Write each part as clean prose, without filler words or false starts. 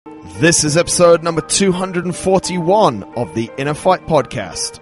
This is episode number 241 of the InnerFight Podcast.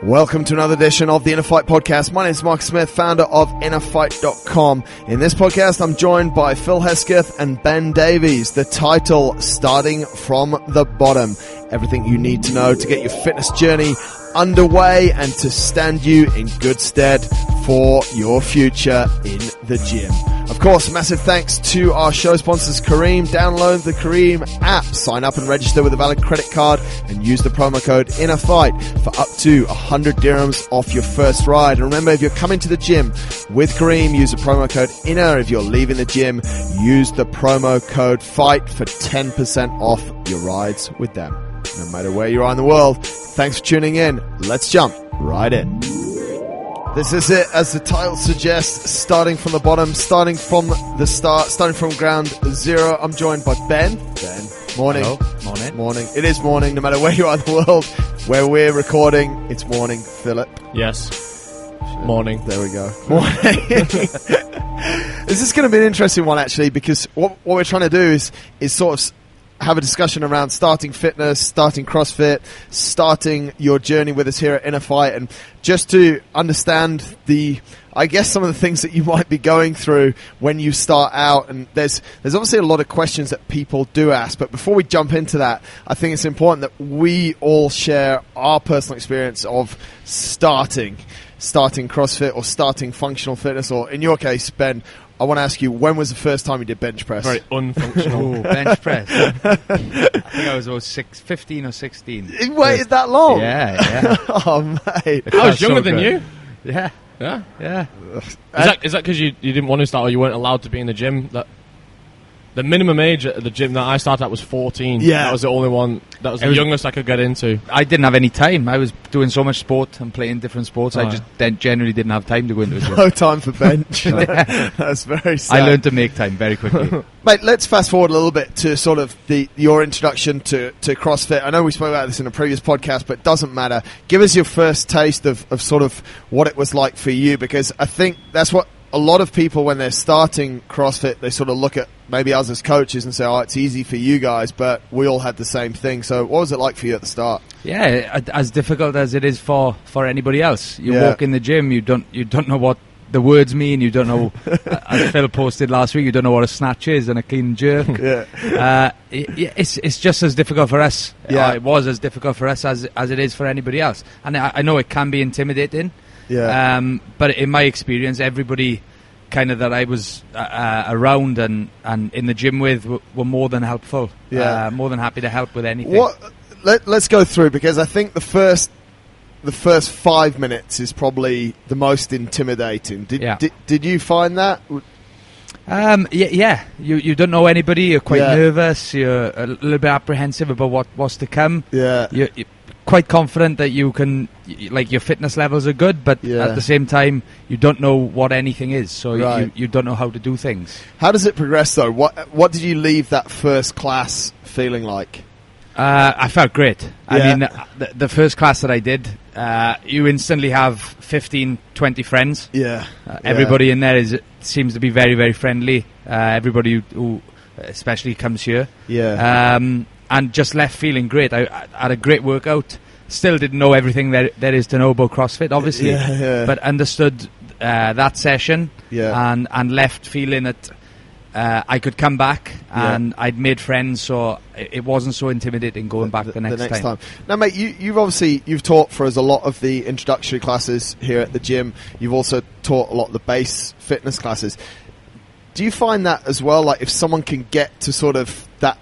Welcome to another edition of the InnerFight Podcast. My name is Mark Smith, founder of InnerFight.com. In this podcast, I'm joined by Phil Hesketh and Ben Davies. The title, Starting from the Bottom. Everything you need to know to get your fitness journey underway and to stand you in good stead for your future in the gym. Of course, massive thanks to our show sponsors, Careem. Download the Careem app, sign up and register with a valid credit card, and use the promo code InnerFight for up to 100 dirhams off your first ride. And remember, if you're coming to the gym with Careem, use the promo code INNER. If you're leaving the gym, use the promo code FIGHT for 10% off your rides with them. No matter where you are in the world, thanks for tuning in. Let's jump right in. This is it, as the title suggests, starting from the bottom, starting from the start, starting from ground zero. I'm joined by Ben. Ben, morning. Hello. Morning. It is morning, no matter where you are in the world. Where we're recording, it's morning. Philip. Yes. Morning. There we go. Morning. This is going to be an interesting one, actually, because what we're trying to do is sort of have a discussion around starting fitness, starting CrossFit, starting your journey with us here at InnerFight, and just to understand some of the things that you might be going through when you start out. And there's obviously a lot of questions that people do ask, but before we jump into that, I think it's important that we all share our personal experience of starting CrossFit or starting functional fitness, or in your case, Ben, I want to ask you, when was the first time you did bench press? Very unfunctional. Bench press. I think I was about 15 or 16. You waited that long? Yeah. Oh, mate. I was younger than you. Yeah. Yeah. Is that because you didn't want to start, or you weren't allowed to be in the gym? The minimum age at the gym that I started at was 14. Yeah. That was the only one. That was the youngest I could get into. I didn't have any time. I was doing so much sport and playing different sports. I just generally didn't have time to go into a gym. No time for bench. That's very sad. I learned to make time very quickly. Mate, let's fast forward a little bit to sort of your introduction to CrossFit. I know we spoke about this in a previous podcast, but it doesn't matter. Give us your first taste of sort of what it was like for you, because I think that's what a lot of people, when they're starting CrossFit, they sort of look at maybe us as coaches and say, oh, it's easy for you guys, but we all had the same thing. So what was it like for you at the start? Yeah, as difficult as it is for anybody else. You walk in the gym, you don't know what the words mean, you don't know, as Phil posted last week, you don't know what a snatch is and a clean and jerk. It's just as difficult for us. It was as difficult for us as it is for anybody else. And I know it can be intimidating. Yeah. But in my experience, everybody kind of that I was around and in the gym with were more than helpful. More than happy to help with anything. Let's go through, because I think the first 5 minutes is probably the most intimidating. Did you find that? Yeah. You don't know anybody. You're quite nervous. You're a little bit apprehensive about what's to come. Yeah. You're quite confident that you can, like, your fitness levels are good, but at the same time you don't know what anything is, so you don't know how to do things. How does it progress though? What did you leave that first class feeling like? I felt great. I mean, the first class that I did, you instantly have 15, 20 friends. Everybody in there seems to be very, very friendly. Everybody who especially comes here. And just left feeling great. I had a great workout. Still didn't know everything there is to know about CrossFit, obviously, but understood that session and left feeling that I could come back and I'd made friends, so it wasn't so intimidating going back the next time. Now, mate, you've taught for us a lot of the introductory classes here at the gym. You've also taught a lot of the base fitness classes. Do you find that as well? Like, if someone can get to sort of that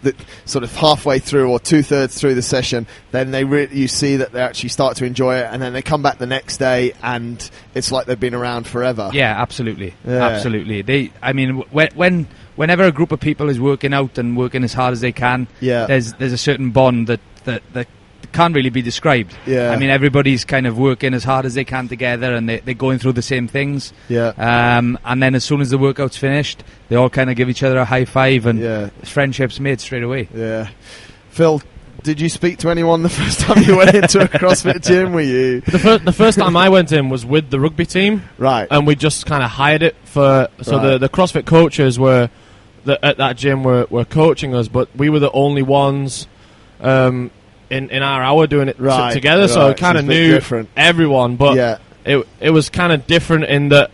the sort of halfway through or 2/3 through the session, then you see that they actually start to enjoy it, and then they come back the next day and it's like they've been around forever. Yeah, absolutely. Whenever a group of people is working out and working as hard as they can, there's a certain bond that can't really be described. I mean, everybody's kind of working as hard as they can together, and they're going through the same things. And then as soon as the workout's finished, they all kind of give each other a high five, and friendship's made straight away. Phil, did you speak to anyone the first time you went into a CrossFit gym? Were you the first time I went in was with the rugby team, right? And we just kind of hired it for. So the CrossFit coaches were that at that gym were coaching us, but we were the only ones in our hour doing it together. So I kind of knew everyone, but it was kind of different in that,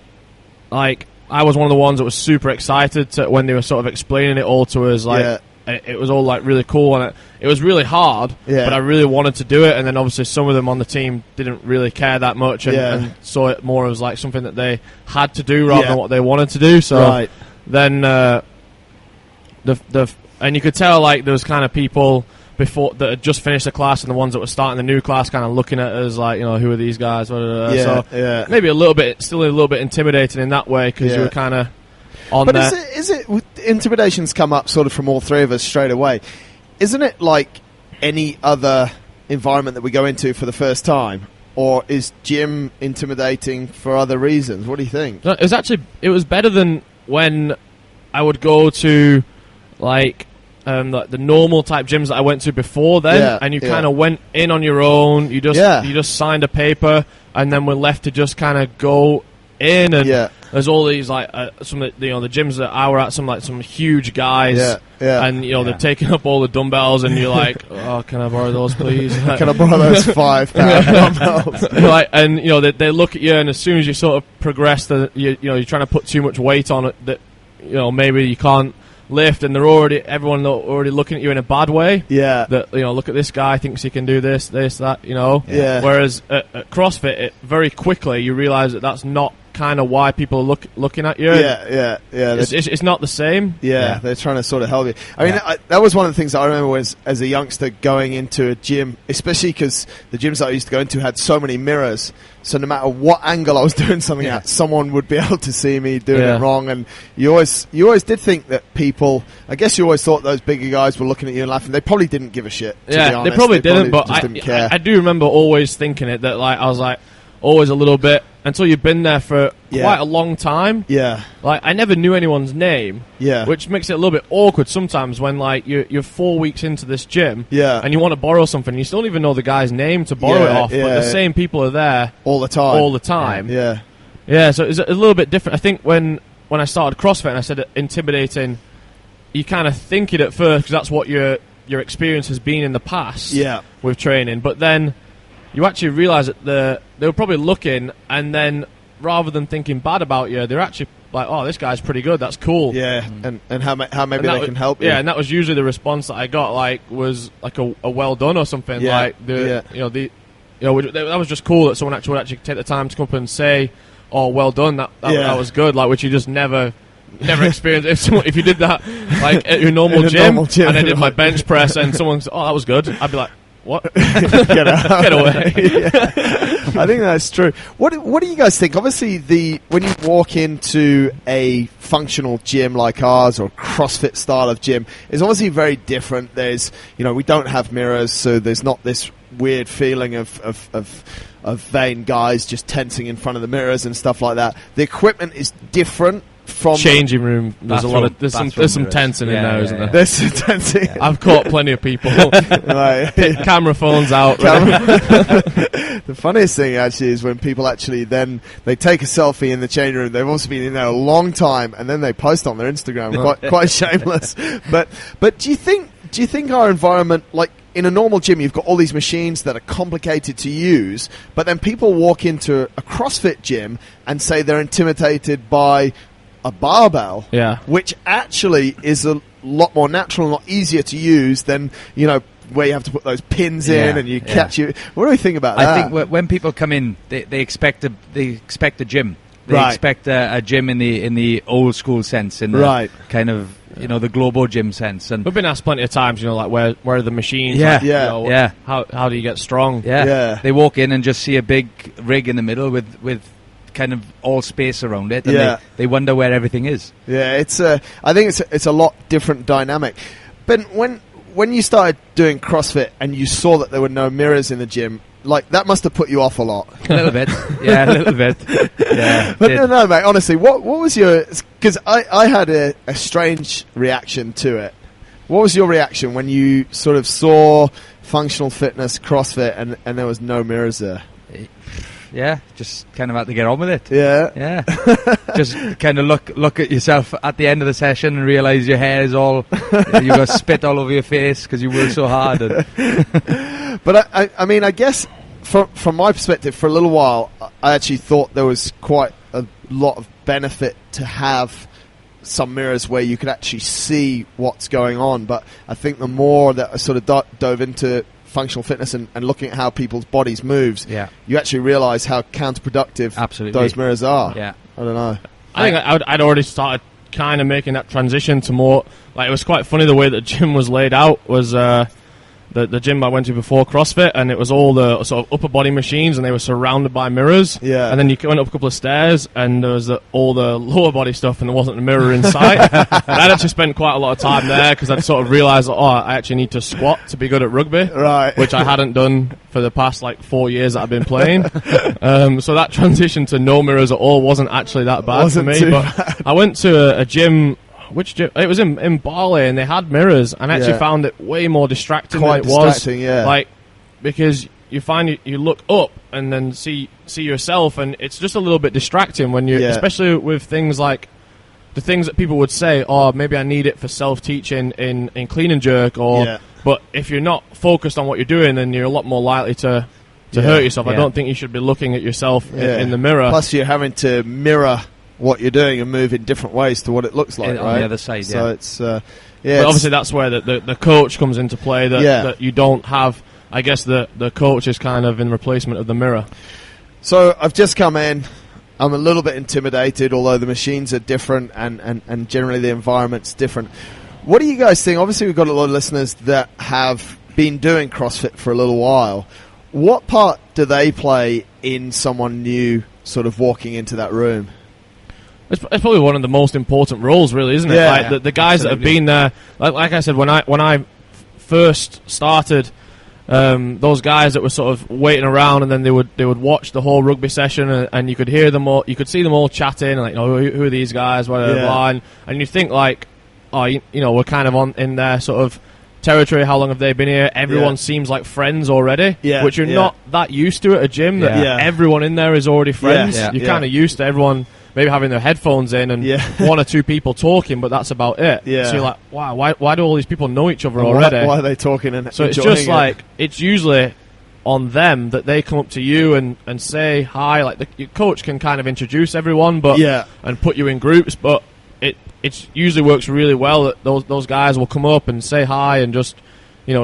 like, I was one of the ones that was super excited when they were sort of explaining it all to us. Like, it was all like really cool, and it was really hard, but I really wanted to do it. And then obviously some of them on the team didn't really care that much, and saw it more as like something that they had to do rather than what they wanted to do. So then and you could tell, like, there was kind of people before that had just finished the class, and the ones that were starting the new class kind of looking at us like, who are these guys? So maybe still a little bit intimidating in that way, because you were kind of on there. But is it intimidation's come up sort of from all three of us straight away? Isn't it like any other environment that we go into for the first time? Or is gym intimidating for other reasons? What do you think? It was better than when I would go to like the normal type gyms that I went to before then, and you kind of went in on your own. You just signed a paper, and then were left to just kind of go in. And there's all these like some of the gyms that I were at, some huge guys, and they're taking up all the dumbbells, and you're like, oh, can I borrow those, please? Can I borrow those 5 pound dumbbells? Right, and they look at you, and as soon as you sort of progress, you're trying to put too much weight on it that maybe you can't lift, and everyone already looking at you in a bad way. That look at this guy, thinks he can do this, that. Whereas at CrossFit, very quickly you realise that that's not kind of why people are looking at you. It's not the same. They're trying to sort of help you. I mean, that was one of the things that I remember was, as a youngster, going into a gym, especially because the gyms that I used to go into had so many mirrors. So no matter what angle I was doing something at, someone would be able to see me doing it wrong. And you always did think that people, I guess you always thought those bigger guys were looking at you and laughing. They probably didn't give a shit, to be honest. They probably didn't, but didn't care. I do remember always thinking it, that like I was like, always a little bit, until you've been there for quite a long time. Like, I never knew anyone's name. Which makes it a little bit awkward sometimes when, like, you're 4 weeks into this gym. And you want to borrow something. You still don't even know the guy's name to borrow it off. But the same people are there all the time. So it's a little bit different. I think when I started CrossFit and I said intimidating, you kind of think it at first because that's what your experience has been in the past with training. But then you actually realise that they were probably looking, and then rather than thinking bad about you, they're actually like, oh, this guy's pretty good, that's cool. And how maybe they can help you. And that was usually the response that I got, like, was like a well done or something. Like, that was just cool that someone would actually take the time to come up and say, oh, well done, that was good, like, which you just never experienced. If you did that, like, at your normal gym, and I did my bench press and someone said, oh, that was good, I'd be like, what? Get out. Get away. I think that's true. What do you guys think? Obviously, when you walk into a functional gym like ours, or CrossFit style of gym, it's obviously very different. There's, we don't have mirrors, so there's not this weird feeling of vain guys just tensing in front of the mirrors and stuff like that. The equipment is different. From changing room, there's some tensing in there, isn't there? There's some tensing. I've caught plenty of people. Camera phones out. The funniest thing actually is when people actually then they take a selfie in the change room. They've also been in there a long time, and then they post on their Instagram. Quite shameless. But do you think our environment, like in a normal gym, you've got all these machines that are complicated to use, but then people walk into a CrossFit gym and say they're intimidated by a barbell, which actually is a lot more natural and a lot easier to use than, where you have to put those pins in and you catch you. What do we think about that? I think when people come in, they expect a gym. They expect a gym in the old school sense, in the kind of the Globo gym sense. And we've been asked plenty of times, like where are the machines? How do you get strong? They walk in and just see a big rig in the middle with kind of all space around it, and they wonder where everything is. I think it's a lot different dynamic. But when you started doing CrossFit and you saw that there were no mirrors in the gym, like, that must have put you off a lot. A little bit. A little bit. But no, mate, honestly, what was your... Because I had a strange reaction to it. What was your reaction when you sort of saw functional fitness, CrossFit, and there was no mirrors there? just kind of had to get on with it. Yeah. Just kind of look at yourself at the end of the session and realise your hair is all, you got spit all over your face because you worked so hard. But I mean, I guess from my perspective, for a little while, I actually thought there was quite a lot of benefit to have some mirrors where you could actually see what's going on. But I think the more that I sort of dove into functional fitness and looking at how people's bodies moves, you actually realise how counterproductive those mirrors are. Yeah. I don't know. I think I'd already started kind of making that transition to more, like, it was quite funny the way that gym was laid out was the gym I went to before CrossFit, and it was all the sort of upper body machines, and they were surrounded by mirrors. Yeah. And then you went up a couple of stairs, and there was all the lower body stuff, and there wasn't a mirror in sight. I'd actually spent quite a lot of time there because I'd sort of realised, I actually need to squat to be good at rugby, right? Which I hadn't done for the past 4 years that I've been playing. So that transition to no mirrors at all wasn't actually that bad for me. But I went to a gym. Which gym? It was in Bali, and they had mirrors, and I actually found it way more distracting than it was. Because you find you look up and then see yourself, and it's just a little bit distracting when you, especially with things like the things that people would say, maybe I need it for self-teaching in clean and jerk, but if you're not focused on what you're doing, then you're a lot more likely to hurt yourself. I don't think you should be looking at yourself in the mirror. Plus, you're having to mirror what you're doing and move in different ways to what it looks like, right? On the other side, So it's but obviously that's where the coach comes into play. That you don't have. I guess the coach is kind of in replacement of the mirror. So I've just come in. I'm a little bit intimidated, although the machines are different and generally the environment's different. What do you guys think? Obviously, we've got a lot of listeners that have been doing CrossFit for a little while. What part do they play in someone new sort of walking into that room? It's probably one of the most important roles, really, isn't it? Yeah, the guys that have been there, like I said, when I first started, those guys that were sort of waiting around, and then they would watch the whole rugby session, and you could hear them all, you could see them all chatting, and who are these guys, and you think we're kind of in their sort of territory. How long have they been here? Everyone seems like friends already, which you're not that used to at a gym. That everyone in there is already friends. You're kind of used to everyone maybe having their headphones in and one or two people talking, but that's about it. So you're like, wow, why do all these people know each other already? Why are they talking and so it's just it's usually on them that they come up to you and say hi. Your coach can kind of introduce everyone, but and put you in groups, but it usually works really well that those guys will come up and say hi and just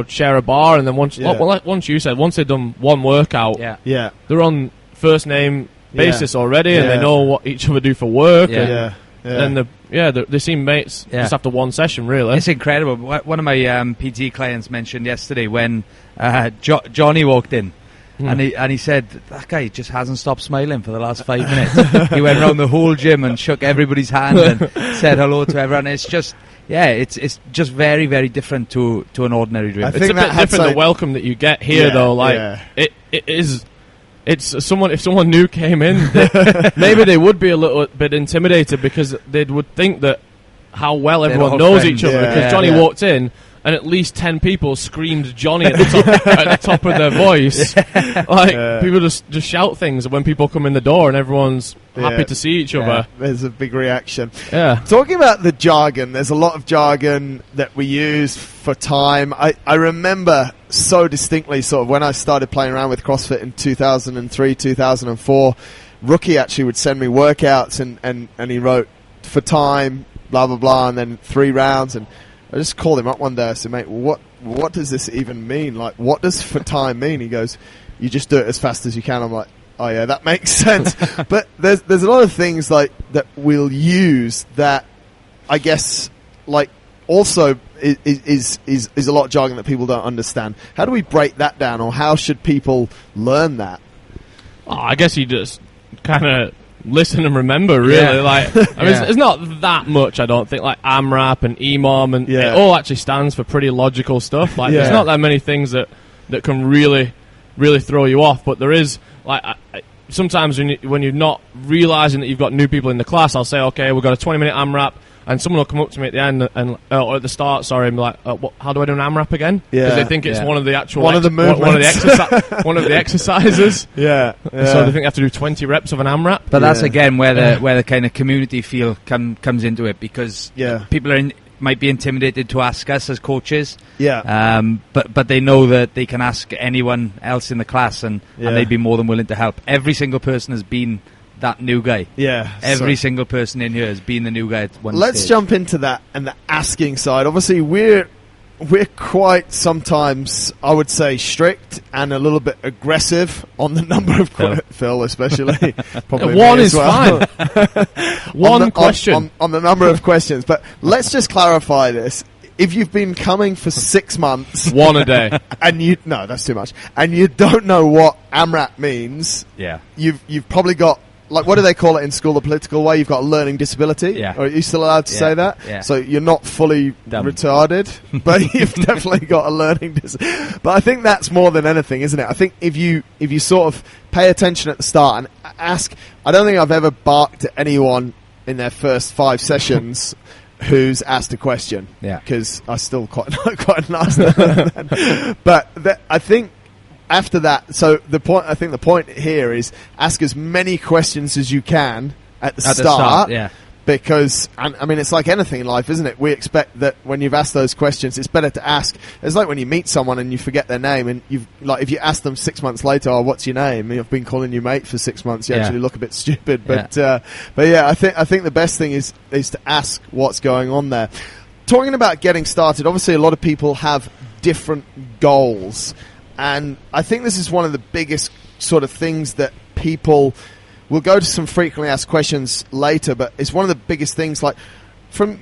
share a bar, and then once they've done one workout, they're on first name basis already, and they know what each other do for work. And they seem mates just after one session, really. It's incredible. One of my PT clients mentioned yesterday when Johnny walked in, and he said, that guy just hasn't stopped smiling for the last 5 minutes. He went around the whole gym and shook everybody's hand and said hello to everyone. It's just it's just very, very different to an ordinary gym. It's a bit different, the welcome that you get here, though. It is. It's someone. If someone new came in, maybe they would be a little bit intimidated because they would think that how well everyone knows each other. Because Johnny walked in, and at least 10 people screamed Johnny at the top of their voice. People just shout things when people come in the door, and everyone's happy to see each other. There's a big reaction. Talking about the jargon, there's a lot of jargon that we use for time. I remember so distinctly sort of when I started playing around with CrossFit in 2003, 2004, Rookie actually would send me workouts and he wrote for time, blah, blah, blah, and then 3 rounds. And I just called him up one day. I said, mate, what does this even mean? Like, what does for time mean? He goes, you just do it as fast as you can. I'm like, oh yeah, that makes sense. But there's a lot of things like that we'll use that I guess also is a lot of jargon that people don't understand. How do we break that down, or how should people learn that? I guess you just kind of listen and remember, really. It's not that much, I don't think. Like AMRAP and EMOM, and it all actually stands for pretty logical stuff. There's not that many things that can really throw you off, but there is sometimes when you're not realizing that you've got new people in the class, I'll say, okay, we've got a 20-minute AMRAP. and someone will come up to me at the end and or at the start, and be like, how do I do an AMRAP again? Because they think it's one of the actual one of the exercises. Yeah. So they think they have to do 20 reps of an AMRAP. But that's again where the kind of community feel comes into it, because people might be intimidated to ask us as coaches. But they know that they can ask anyone else in the class, and they'd be more than willing to help. Every single person has been that new guy. Every single person in here has been the new guy at one Let's stage. jump into that and the asking side. Obviously, we're quite sometimes, I would say, strict and a little bit aggressive on the number of Phil, especially. Probably one is fine. One question on the number of questions. But let's just clarify this. If you've been coming for 6 months, one a day, and no, that's too much, and you don't know what AMRAP means, you've probably got, like, what do they call it in school, the political way? You've got a learning disability. Or are you still allowed to say that? So you're not fully retarded, but you've definitely got a learning disability. But I think that's more than anything, isn't it? I think if you sort of pay attention at the start and ask, I don't think I've ever barked at anyone in their first 5 sessions who's asked a question. Because I still quite nice. But I think after that, so the point here is ask as many questions as you can at the start. Because, I mean, it's like anything in life, isn't it? We expect that when you've asked those questions, it's better to ask. It's like when you meet someone and you forget their name, and if you ask them 6 months later, what's your name? I've been calling you mate for 6 months. You actually look a bit stupid. But I think the best thing is to ask what's going on there. Talking about getting started, obviously a lot of people have different goals. And I think this is one of the biggest sort of things that people will go to some frequently asked questions later, but it's one of the biggest things, like, from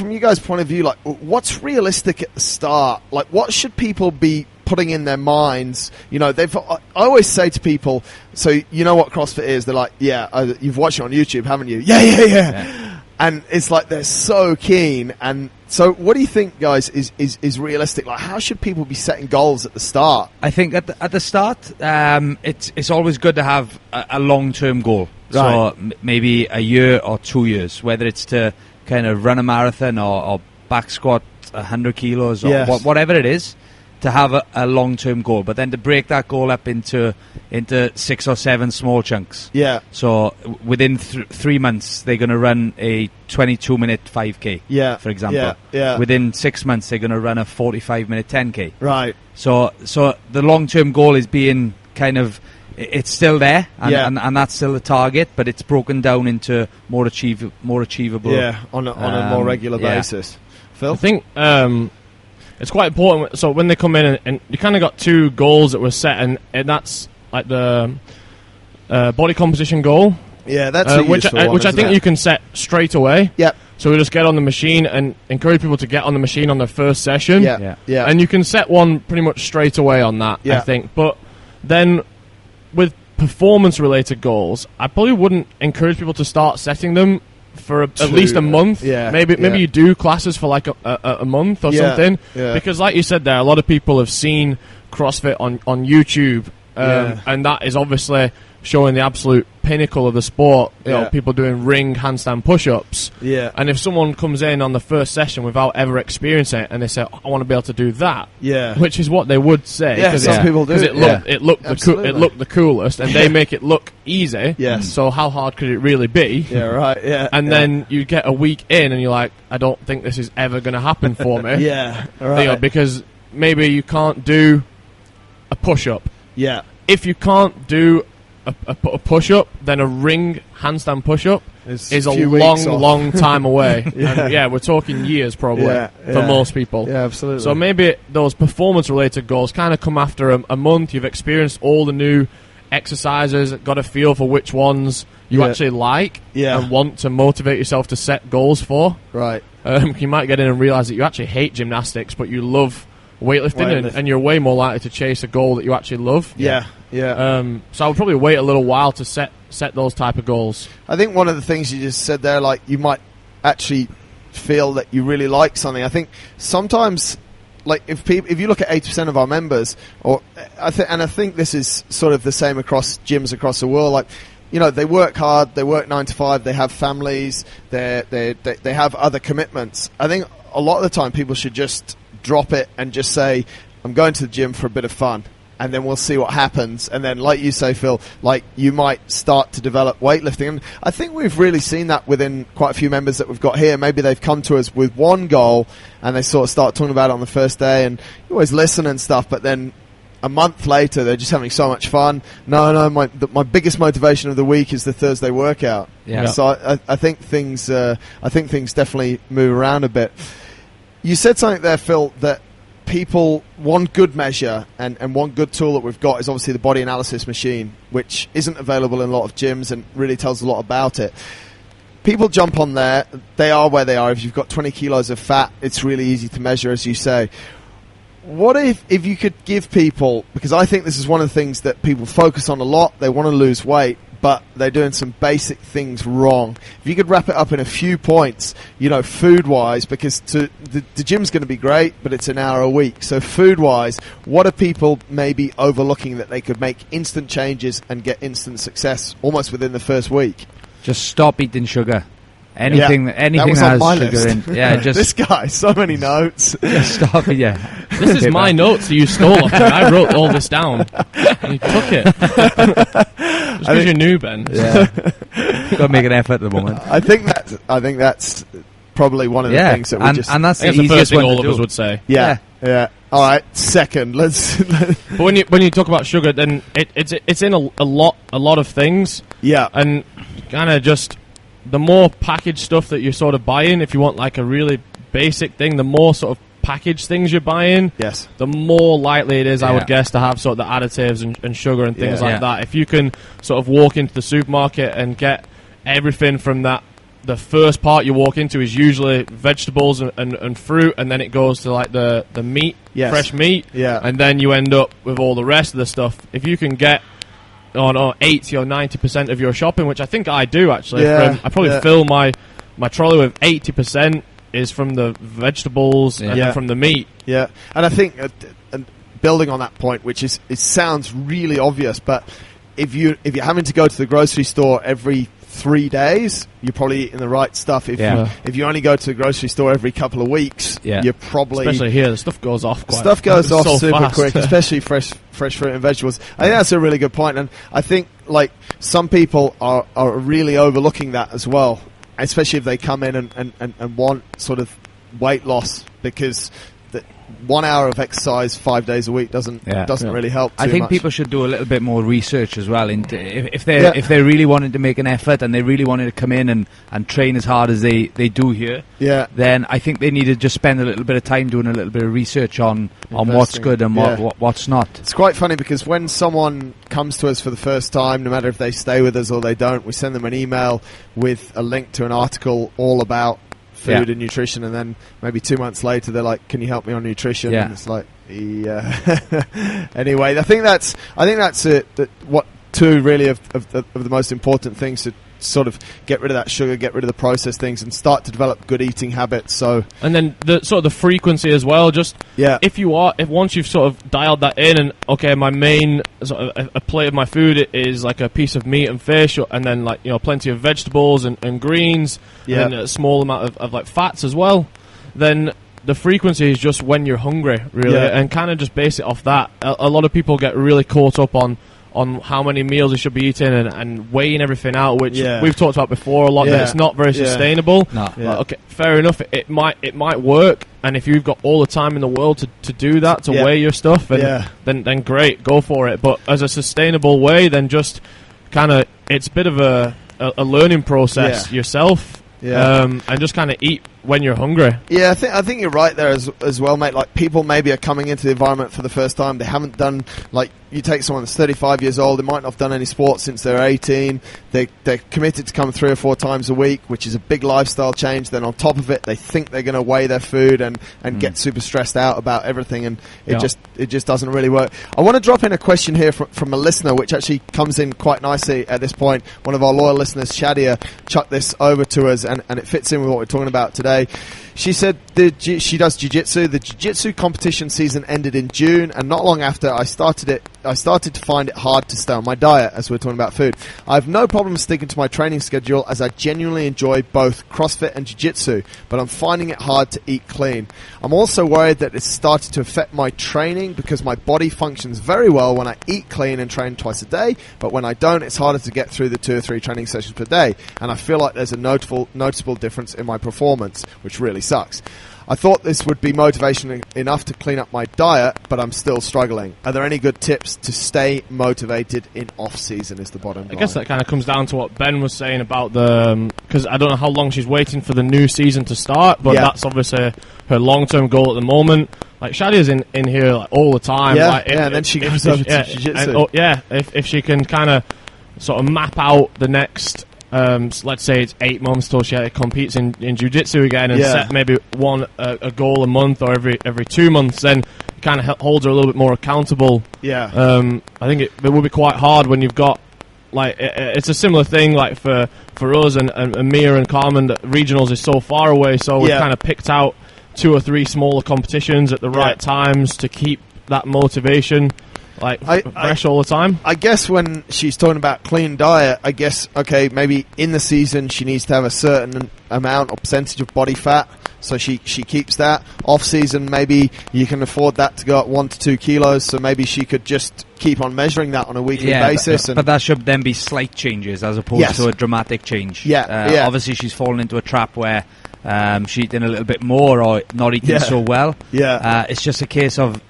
you guys' point of view, like, what's realistic at the start? Like, what should people be putting in their minds? You know, I always say to people, so you know what CrossFit is? They're like, you've watched it on YouTube, haven't you? Yeah. And it's like they're so keen. And so what do you think, guys, is realistic? Like, how should people be setting goals at the start? I think at the start, it's always good to have a long-term goal. Right. So maybe a year or 2 years, whether it's to kind of run a marathon or back squat 100 kilos or whatever it is, to have a long-term goal. But then to break that goal up into 6 or 7 small chunks. So within 3 months, they're going to run a 22-minute 5K, for example. Within 6 months, they're going to run a 45-minute 10K. Right. So the long-term goal is being kind of, it's still there, and that's still the target, but it's broken down into more achievable. On a more regular basis. Phil? I think it's quite important. So when they come in, and you kind of got 2 goals that were set, and that's like the body composition goal. That's which I think you can set straight away. So we just get on the machine and encourage people to get on the machine on their first session. And you can set one pretty much straight away on that, I think. But then with performance-related goals, I probably wouldn't encourage people to start setting them for at least a month. Maybe you do classes for like a month or something. Because like you said there, a lot of people have seen CrossFit on YouTube, and that is obviously showing the absolute pinnacle of the sport. You know, people doing ring handstand push-ups. And if someone comes in on the first session without ever experiencing it, and they say, I want to be able to do that, which is what they would say. Some people do. Because it looked the coolest, and they make it look easy. So how hard could it really be? And then you get a week in, and you're like, I don't think this is ever going to happen for me. You know, because maybe you can't do a push-up. If you can't do a push-up, then a ring handstand push-up is a long time away. And we're talking years probably for most people. Absolutely. So maybe those performance-related goals kind of come after a month. You've experienced all the new exercises, got a feel for which ones you actually like and want to motivate yourself to set goals for. Right. You might get in and realize that you actually hate gymnastics, but you love weightlifting, and you're way more likely to chase a goal that you actually love. So I would probably wait a little while to set those type of goals. I think one of the things you just said there, like, you might actually feel that you really like something. I think sometimes, like, if you look at 80% of our members, I think this is sort of the same across gyms across the world, like, they work hard, they work 9 to 5, they have families, they have other commitments. I think a lot of the time people should just drop it and just say, I'm going to the gym for a bit of fun. And then we'll see what happens. And then, like you say, Phil, like you might start to develop weightlifting. And I think we've really seen that within quite a few members that we've got here. Maybe they've come to us with one goal and they sort of start talking about it on the first day. And you always listen and stuff, but then a month later, they're just having so much fun. No, my biggest motivation of the week is the Thursday workout. Yeah. So I think things definitely move around a bit. You said something there, Phil, that people, one good measure and one good tool that we've got is obviously the body analysis machine, which isn't available in a lot of gyms and really tells a lot about it. People jump on there, they are where they are. If you've got 20 kilos of fat, it's really easy to measure, as you say. What if you could give people, because I think this is one of the things that people focus on a lot, they want to lose weight, but they're doing some basic things wrong. If you could wrap it up in a few points, food-wise, because the gym's going to be great, but it's an hour a week. So food-wise, what are people maybe overlooking that they could make instant changes and get instant success almost within the first week? Just stop eating sugar. Anything that has sugar in. Yeah, just this guy, so many notes. Just stop it. Yeah, this is my notes that you stole off me. I wrote all this down. And you took it. Just because you're new, Ben. Yeah, got to make an effort at the moment. I think that's probably one of the things that and that's the first thing all of us would say. Yeah. All right. Second, let's. But when you talk about sugar, then it's in a lot of things. Yeah, and kind of just. The more packaged stuff that you're sort of buying, if you want like a really basic thing, the more sort of packaged things you're buying, yes, the more likely it is, I would guess, to have sort of the additives and sugar and things like that. If you can sort of walk into the supermarket and get everything from that, the first part you walk into is usually vegetables and fruit, and then it goes to like the meat, fresh meat, and then you end up with all the rest of the stuff. If you can get 80 or 90% of your shopping, which I think I do actually. I probably fill my trolley with 80% is from the vegetables and from the meat. Yeah, and I think, and building on that point, which is, it sounds really obvious, but if you're having to go to the grocery store every 3 days, you're probably eating the right stuff. If you only go to the grocery store every couple of weeks, you're probably... Especially here, the stuff goes off quite... Stuff goes off so super quick, especially fresh fruit and vegetables. I think that's a really good point, and I think like some people are really overlooking that as well, especially if they come in and want sort of weight loss, because... 1 hour of exercise 5 days a week doesn't really help too I think much. People should do a little bit more research as well into if they're really wanting to make an effort and they really wanted to come in and train as hard as they do here, then I think they need to just spend a little bit of time doing a little bit of research on what's good and what's not. It's quite funny because when someone comes to us for the first time, no matter if they stay with us or they don't, we send them an email with a link to an article all about food and nutrition, and then maybe 2 months later they're like, "Can you help me on nutrition?" And it's like, Anyway, I think that's what two really of the most important things to sort of get rid of that sugar, get rid of the processed things, and start to develop good eating habits. So, and then the sort of the frequency as well. Just if once you've sort of dialed that in, and okay, my main sort of a plate of my food is like a piece of meat and fish, and then like plenty of vegetables and greens, and a small amount of like fats as well. Then the frequency is just when you're hungry, really, and kind of just base it off that. A lot of people get really caught up on how many meals they should be eating and weighing everything out, which we've talked about before a lot, that it's not very sustainable. No. Okay, fair enough, it might work, and if you've got all the time in the world to do that, to weigh your stuff, then great, go for it. But as a sustainable way, then just kind of, it's a bit of a learning process yourself. And just kind of eat when you're hungry. Yeah, I think you're right there as well, mate. Like, people maybe are coming into the environment for the first time. They haven't done, like, you take someone that's 35 years old, they might not have done any sports since they're 18. They're committed to come 3 or 4 times a week, which is a big lifestyle change. Then on top of it, they think they're going to weigh their food and get super stressed out about everything, and it just doesn't really work. I want to drop in a question here from a listener, which actually comes in quite nicely at this point. One of our loyal listeners, Shadia, chucked this over to us, and it fits in with what we're talking about today. She said she does jiu-jitsu. The jiu-jitsu competition season ended in June, and not long after I started to find it hard to stay on my diet, as we're talking about food. I have no problem sticking to my training schedule, as I genuinely enjoy both CrossFit and jiu-jitsu, but I'm finding it hard to eat clean. I'm also worried that it's started to affect my training, because my body functions very well when I eat clean and train twice a day, but when I don't, it's harder to get through the 2 or 3 training sessions per day, and I feel like there's a noticeable difference in my performance, which really sucks. I thought this would be motivation enough to clean up my diet, but I'm still struggling. Are there any good tips to stay motivated in off-season is the bottom line. I guess that kind of comes down to what Ben was saying about because I don't know how long she's waiting for the new season to start, but that's obviously her long-term goal at the moment. Like, Shadia's in here like, all the time. Yeah, like, and then she goes over to jiu-jitsu. If she can kind of sort of map out the next... let's say it's 8 months till she competes in jiu-jitsu again, and set maybe a goal a month or every 2 months, then it kind of holds her a little bit more accountable. I think it would be quite hard when you've got like it's a similar thing like for us and Mia and Carmen, that regionals is so far away, so we've kind of picked out 2 or 3 smaller competitions at the right times to keep that motivation fresh all the time. I guess when she's talking about clean diet, I guess, okay, maybe in the season she needs to have a certain amount or percentage of body fat, so she keeps that. Off season, maybe you can afford that to go up 1 to 2 kilos, so maybe she could just keep on measuring that on a weekly basis. But that should then be slight changes as opposed to a dramatic change. Obviously she's fallen into a trap where she's eating a little bit more or not eating so well. It's just a case of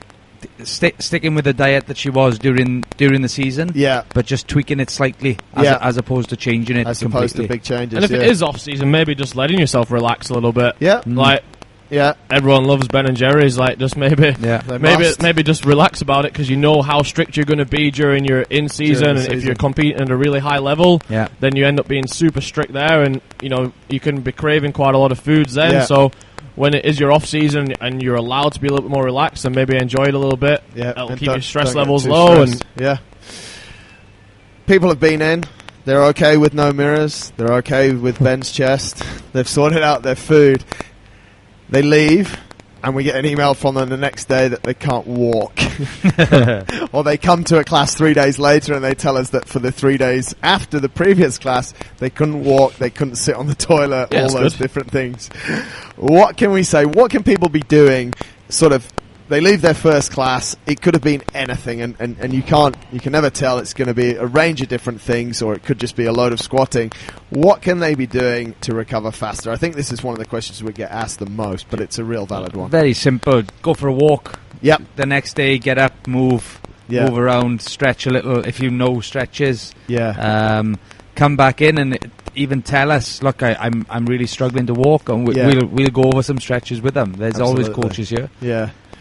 sticking with the diet that she was during the season, but just tweaking it slightly as opposed to changing it as completely. Opposed to big changes. And if it is off season, maybe just letting yourself relax a little bit. Yeah, everyone loves Ben and Jerry's. Like, just maybe just relax about it, because you know how strict you're going to be during your in season, and if you're competing at a really high level, then you end up being super strict there, and you can be craving quite a lot of foods then. So when it is your off season and you're allowed to be a little bit more relaxed and maybe enjoy it a little bit, it'll keep your stress levels low. People have been in. They're okay with no mirrors. They're okay with Ben's chest. They've sorted out their food. They leave, and we get an email from them the next day that they can't walk. Or they come to a class 3 days later and they tell us that for the 3 days after the previous class, they couldn't walk, they couldn't sit on the toilet, all those different things. What can we say? What can people be doing? Sort of, they leave their first class, it could have been anything, and you can never tell. It's going to be a range of different things, or it could just be a load of squatting. What can they be doing to recover faster? I think this is one of the questions we get asked the most, but it's a real valid one. Very simple. Go for a walk. The next day, get up, move around, stretch a little if you know stretches. Come back in and even tell us, look, I'm really struggling to walk, and we'll go over some stretches with them. There's always coaches here.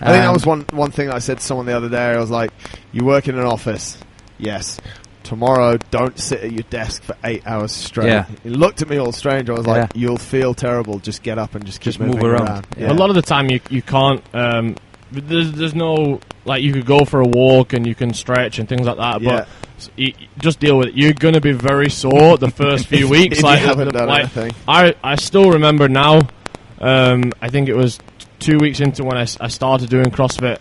I think that was one thing I said to someone the other day. I was like, you work in an office. Yes. Tomorrow, don't sit at your desk for 8 hours straight. He looked at me all strange. I was like, you'll feel terrible. Just get up and just keep moving around. A lot of the time you can't... there's no... Like, you could go for a walk and you can stretch and things like that, but you just deal with it. You're going to be very sore the first few weeks. I still remember now, I think it was 2 weeks into when I started doing CrossFit.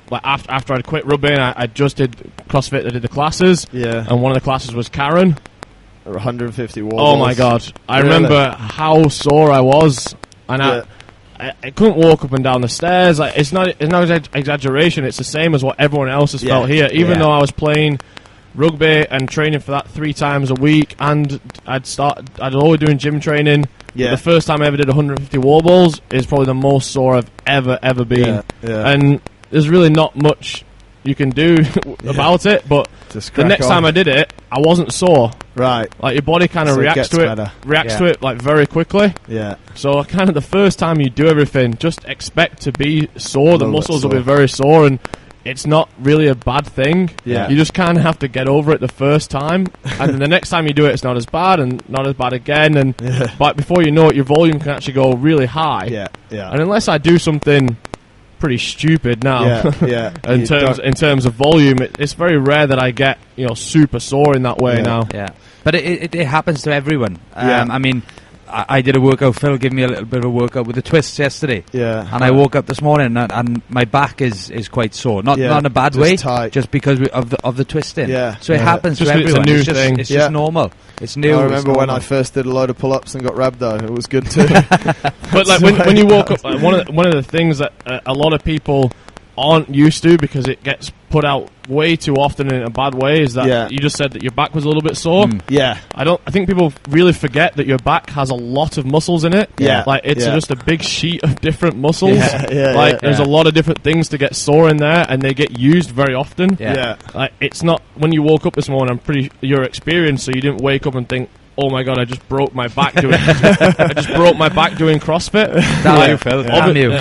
Like after I'd quit rugby, I just did CrossFit. I did the classes, and one of the classes was Karen. 150 walls. Oh my god! I remember how sore I was, and I couldn't walk up and down the stairs. Like, it's not exaggeration. It's the same as what everyone else has felt here. Even though I was playing rugby and training for that 3 times a week, and I'd always doing gym training. The first time I ever did 150 wall balls is probably the most sore I've ever been. And there's really not much you can do about it, but the next time I did it, I wasn't sore. Right. Like, your body kind of reacts to it like very quickly. So kind of the first time you do everything, just expect to be sore. The muscles will be very sore, and it's not really a bad thing. You just kind of have to get over it the first time, and then the next time you do it, it's not as bad, and not as bad again, and but before you know it, your volume can actually go really high. And unless I do something pretty stupid now, in terms of volume, it's very rare that I get super sore in that way now. But it happens to everyone. I mean, I did a workout. Phil gave me a little bit of a workout with the twists yesterday. Yeah. And I woke up this morning and my back is quite sore. Not in a bad way, tight. just because of the twisting. Yeah. So it happens to everyone. It's a new thing. It's just normal. It's new. I remember when I first did a load of pull-ups and got rhabdo. It was good too. But like when you woke up, one of the things that a lot of people aren't used to, because it gets put out way too often in a bad way, is that you just said that your back was a little bit sore. Yeah. I think people really forget that your back has a lot of muscles in it. Yeah. Like it's just a big sheet of different muscles. There's a lot of different things to get sore in there, and they get used very often. Yeah. Like it's not when you woke up this morning, I'm pretty you're experienced, so you didn't wake up and think, oh my god, I just broke my back doing CrossFit. Damn you, Phil. Damn you.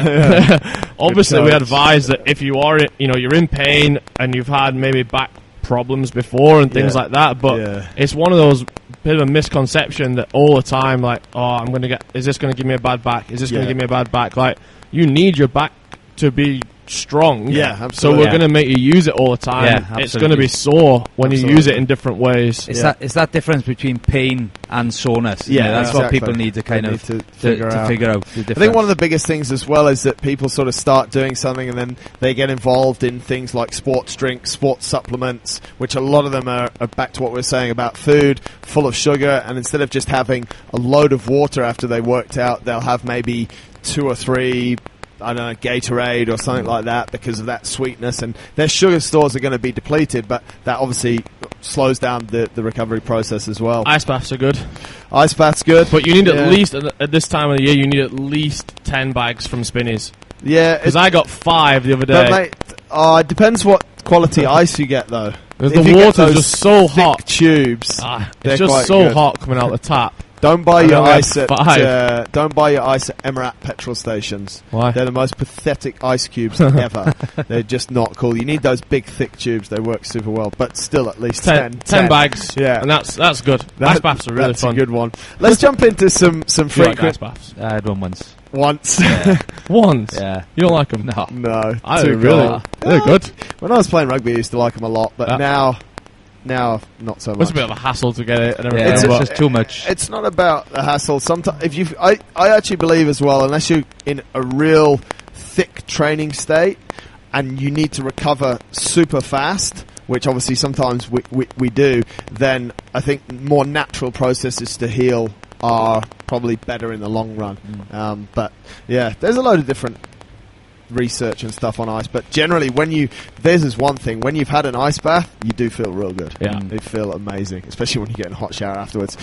Obviously, we advise that if you are, you're in pain and you've had maybe back problems before and things like that, but it's one of those bit of a misconception that all the time, like, oh, is this going to give me a bad back? Is this going to give me a bad back? Like, you need your back to be strong. Yeah, absolutely. So we're going to make you use it all the time. Yeah, it's going to be sore when you use it in different ways. It's that difference between pain and soreness. Yeah, that's what people need to to figure out. The difference. I think one of the biggest things as well is that people sort of start doing something and then they get involved in things like sports drinks, sports supplements, which a lot of them are back to what we were saying about food, full of sugar, and instead of just having a load of water after they worked out, they'll have maybe 2 or 3, I don't know, Gatorade or something like that because of that sweetness, and their sugar stores are going to be depleted, but that obviously slows down the recovery process as well. Ice baths are good. Ice baths good. But you need at least, at this time of the year, you need at least 10 bags from Spinneys. Yeah. Because I got 5 the other day. But mate, it depends what quality ice you get though. The water's just so hot. Tubes. It's just so hot coming out the tap. Don't buy your ice at Emirat petrol stations. Why? They're the most pathetic ice cubes ever. They're just not cool. You need those big thick tubes. They work super well, but still at least 10 bags. Yeah, and that's good. Ice baths are really fun. That's a good one. Let's jump into some frequent ice baths. I had one once. Yeah. Once? Yeah. You don't like them? No. I really. They're good. When I was playing rugby, I used to like them a lot, but now not so much. It's a bit of a hassle to get it and everything. It's just too much. It's not about the hassle. Sometimes I actually believe as well, unless you're in a real thick training state and you need to recover super fast, which obviously sometimes we do, then I think more natural processes to heal are probably better in the long run. But yeah, there's a load of different research and stuff on ice, but generally this is one thing, when you've had an ice bath, you do feel real good. You feel amazing, especially when you get in a hot shower afterwards.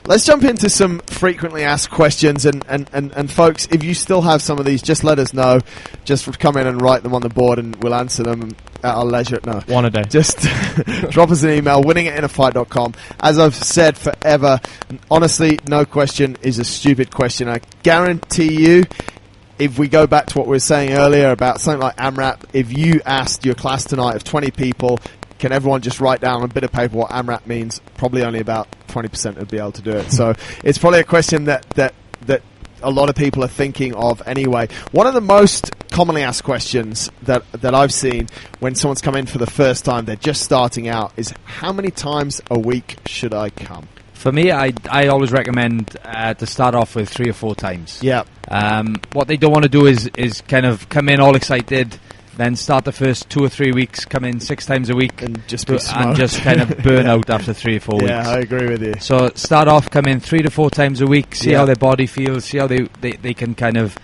Let's jump into some frequently asked questions, and folks, if you still have some of these, just let us know. Just come in and write them on the board and we'll answer them at our leisure. No, one a day. Just drop us an email, winning@innerfight.com. As I've said forever, honestly, no question is a stupid question. I guarantee you, if we go back to what we were saying earlier about something like AMRAP, if you asked your class tonight of 20 people, can everyone just write down on a bit of paper what AMRAP means? Probably only about 20% would be able to do it. So it's probably a question that a lot of people are thinking of anyway. One of the most commonly asked questions that I've seen when someone's come in for the first time, they're just starting out, is how many times a week should I come? For me, I always recommend to start off with 3 or 4 times. Yeah. What they don't want to do is kind of come in all excited, then start the first 2 or 3 weeks, come in 6 times a week, and just kind of burn out after 3 or 4 weeks. Yeah, I agree with you. So start off, come in 3 to 4 times a week, see how their body feels, see how they can kind of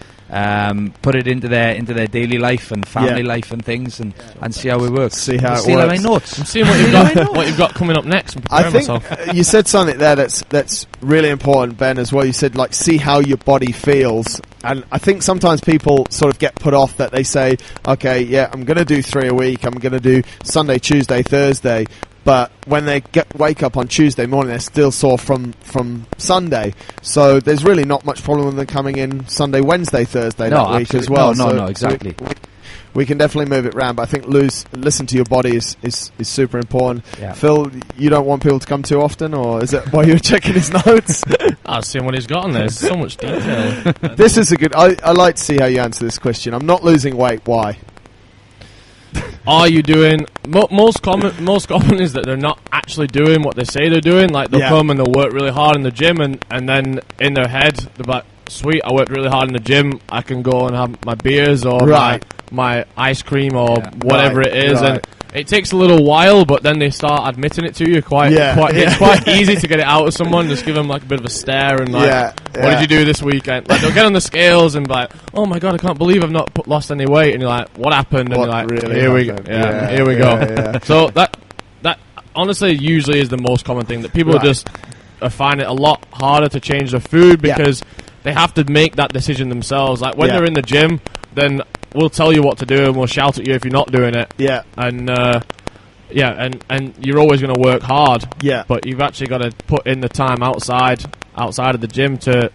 put it into their daily life and family life and things, and see how it works. See how it works. My notes. I'm seeing what you've got coming up next. I think you said something there that's really important, Ben, as well. You said, like, see how your body feels. And I think sometimes people sort of get put off that they say, okay, yeah, I'm going to do 3 a week. I'm going to do Sunday, Tuesday, Thursday. But when they wake up on Tuesday morning, they're still sore from Sunday. So there's really not much problem with them coming in Sunday, Wednesday, Thursday that week as well. No, exactly. We can definitely move it around, but I think listen to your body is super important. Yeah. Phil, you don't want people to come too often, or is it while you're checking his notes? I was seeing what he's got on there. There's so much detail. This is a good... I like to see how you answer this question. I'm not losing weight. Why? are you doing? Most common is that they're not actually doing what they say they're doing. Like they'll come and they'll work really hard in the gym, and then in their head they're like, sweet, I worked really hard in the gym, I can go and have my beers or my ice cream or whatever it is, and it takes a little while, but then they start admitting it to you it's quite easy to get it out of someone. Just give them like a bit of a stare and like, what did you do this weekend? Like they'll get on the scales and be like, oh my god, I can't believe I've not lost any weight, and you're like, what happened? And you're like, really here we go. Yeah. So that honestly usually is the most common thing, that people just find it a lot harder to change their food because they have to make that decision themselves. Like when they're in the gym, then we'll tell you what to do and we'll shout at you if you're not doing it. Yeah. And and you're always going to work hard. Yeah. But you've actually got to put in the time outside of the gym to,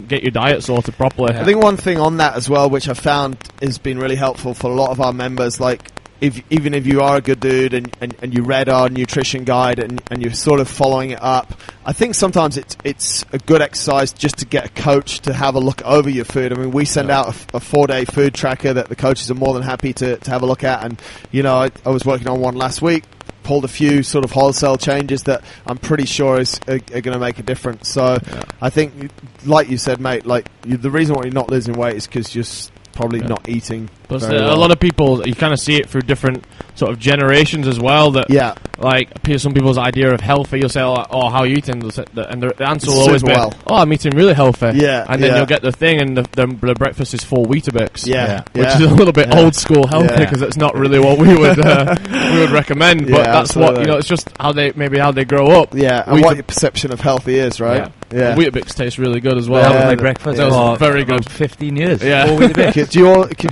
get your diet sorted properly. I think one thing on that as well, which I found has been really helpful for a lot of our members, like even if you are a good dude and you read our nutrition guide and you're sort of following it up, I think sometimes it's a good exercise just to get a coach to have a look over your food. I mean, we send out a 4-day food tracker that the coaches are more than happy to have a look at, and I was working on one last week, pulled a few sort of wholesale changes that I'm pretty sure are going to make a difference. So I think, like you said, mate, the reason why you're not losing weight is because you're probably not eating. But a lot of people, you kind of see it through different sort of generations as well. That like some people's idea of healthy, you'll say, "Oh, how are you eating?" And the answer will always be, "Oh, I'm eating really healthy." Yeah, and then you'll get the thing, and the breakfast is 4 Weetabix. Which is a little bit old school healthy because it's not really what we would recommend. But that's what it's just how they grow up. Yeah, and what your perception of healthy is, right? Yeah. Weetabix tastes really good as well. That was my breakfast. That was very good. 15 years. Yeah. Could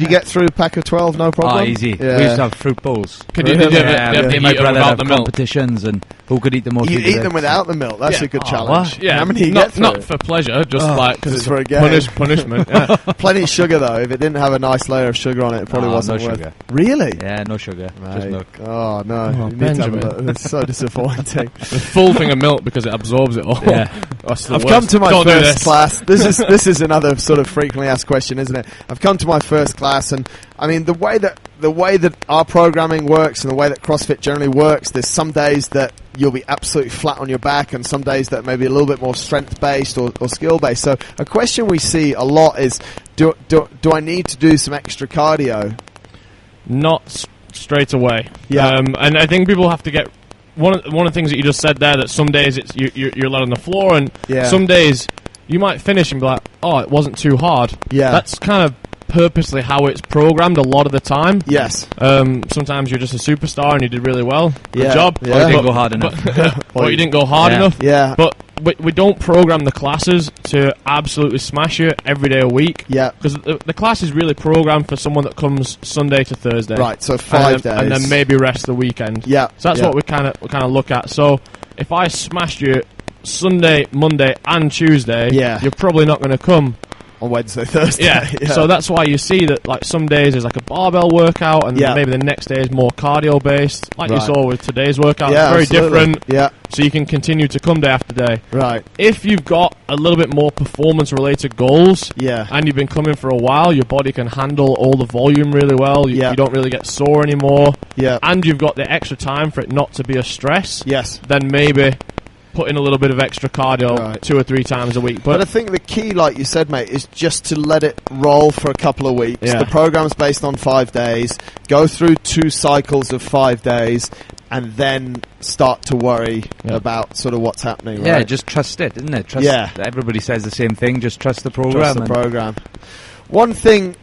you get through a pack of 12 no problem? Oh, easy. Yeah. We used to have fruit bowls. Could you my brother have competitions and who could eat the most? You eat them without the milk. That's a good challenge. Yeah, how many you get through? Not for pleasure, just because it's for a game. Punishment. Plenty of sugar though. If it didn't have a nice layer of sugar on it, it probably wasn't worth it. Really? Yeah, no sugar, just milk. Oh no, you need to have a look. It's so disappointing. The full thing of milk because it absorbs it all. Yeah. I've come to my first class. This is another sort of frequently asked question, isn't it? I've come to my first class, and I mean the way that our programming works and the way that CrossFit generally works, there's some days that you'll be absolutely flat on your back and some days that may be a little bit more strength based or skill based. So a question we see a lot is, do I need to do some extra cardio? Not straight away. Yeah. And I think people have to get one of the things that you just said there, that some days it's you're let on the floor, and some days you might finish and be like, oh, it wasn't too hard. Yeah. That's kind of purposely how it's programmed a lot of the time. Yes. Sometimes you're just a superstar and you did really well. Good job. Yeah. Or you didn't go hard enough. Or you didn't go hard enough. Yeah. But we don't program the classes to absolutely smash you every day a week. Yeah. Because the class is really programmed for someone that comes Sunday to Thursday. Right. So 5 days. And then maybe rest the weekend. Yeah. So that's what we kind of look at. So if I smashed you Sunday, Monday, and Tuesday, you're probably not going to come on Wednesday, Thursday. Yeah. So that's why you see that like some days is like a barbell workout, and maybe the next day is more cardio based, like you saw with today's workout. It's very different. Yeah. So you can continue to come day after day. Right. If you've got a little bit more performance related goals, and you've been coming for a while, your body can handle all the volume really well. You don't really get sore anymore. Yeah. And you've got the extra time for it not to be a stress. Yes. Then maybe put in a little bit of extra cardio 2 or 3 times a week. But I think the key, like you said, mate, is just to let it roll for a couple of weeks. Yeah. The program's based on 5 days. Go through 2 cycles of 5 days, and then start to worry about sort of what's happening. Yeah, just trust it, isn't it? Everybody says the same thing. Just trust the program. Trust the program. One thing,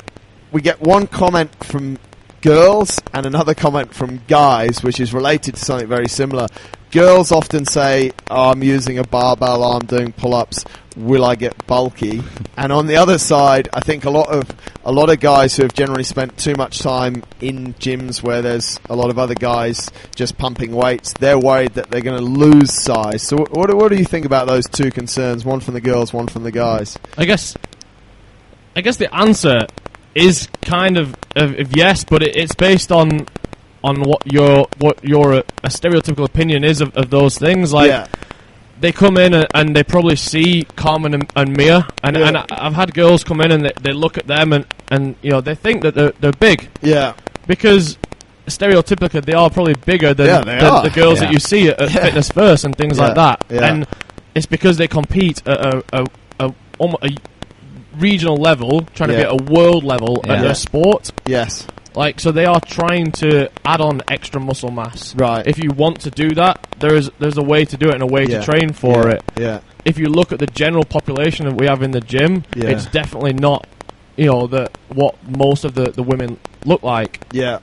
we get one comment from girls and another comment from guys, which is related to something very similar. Girls often say, oh, I'm using a barbell, I'm doing pull-ups, will I get bulky? And on the other side, I think a lot of guys who have generally spent too much time in gyms where there's a lot of other guys just pumping weights, they're worried that they're going to lose size. So what do you think about those 2 concerns, one from the girls, one from the guys? I guess the answer is kind of yes, but it's based on what your a stereotypical opinion is of those things. Like they come in and they probably see Carmen and Mia, and I've had girls come in and they look at them and they think that they're big. Yeah. Because stereotypically, they are probably bigger than the girls that you see at Fitness First and things like that. Yeah. And it's because they compete at a regional level, trying to be at a world level at their sport. Yes. Like, so they are trying to add on extra muscle mass. Right. If you want to do that, there's a way to do it and a way to train for it. Yeah. If you look at the general population that we have in the gym, it's definitely not, what most of the women look like. Yeah.